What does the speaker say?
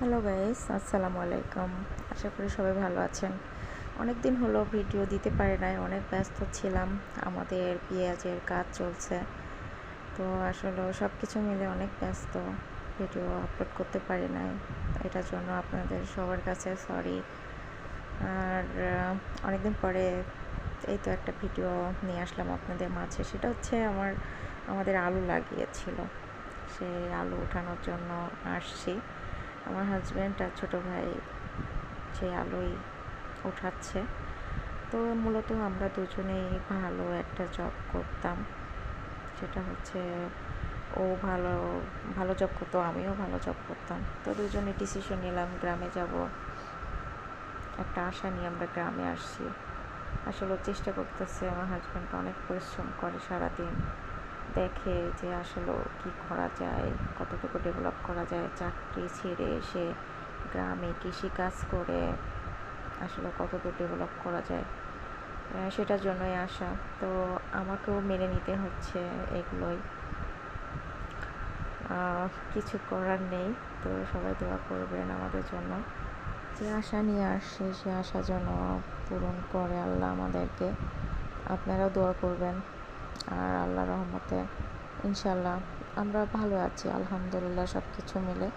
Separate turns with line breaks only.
Hello guys, আসসালামু আলাইকুম। আশা করি সবাই ভালো আছেন। অনেক দিন হলো ভিডিও দিতে পারি নাই, অনেক ব্যস্ত ছিলাম। আমাদের পেঁয়াজের কাজ চলছে, তো আসলে সব কিছু মিলে অনেক ব্যস্ত, ভিডিও আপলোড করতে পারি নাই। এটার জন্য আপনাদের সবার কাছে সরি। আর অনেকদিন পরে এই তো একটা ভিডিও নিয়ে আসলাম আপনাদের মাঝে। সেটা হচ্ছে আমাদের আলু লাগিয়েছিল, সেই আলু ওঠানোর জন্য আসছি। আমার হাজব্যান্ড আর ছোটো ভাই সেই আলুই ওঠাচ্ছে। তো মূলত আমরা দুজনেই ভালো একটা জব করতাম, সেটা হচ্ছে ও ভালো ভালো জব করতো, আমিও ভালো জব করতাম। তো দুজনে ডিসিশন নিলাম গ্রামে যাব। একটা আশা নিয়ে আমরা গ্রামে আসছি। আসলে চেষ্টা করতেছে, আমার হাজব্যান্ড অনেক পরিশ্রম করে সারাদিন, দেখে যে আসলে কি করা যায়, কতটুকু ডেভেলপ করা যায়। চাকরি ছেড়ে এসে গ্রামে কৃষিকাজ করে আসলে কতদূর ডেভেলপ করা যায়, সেটার জন্যই আসা। তো আমাকেও মেনে নিতে হচ্ছে এগুলোই, কিছু করার নেই। তো সবাই দোয়া করবেন আমাদের জন্য। যে আশা নিয়ে আসছে সে আশা যেন পূরণ করে আল্লাহ আমাদেরকে। আপনারাও দোয়া করবেন। আর আল্লাহর রহমতে ইনশাল্লাহ আমরা ভালো আছি, আলহামদুলিল্লাহ। সব কিছু মিলে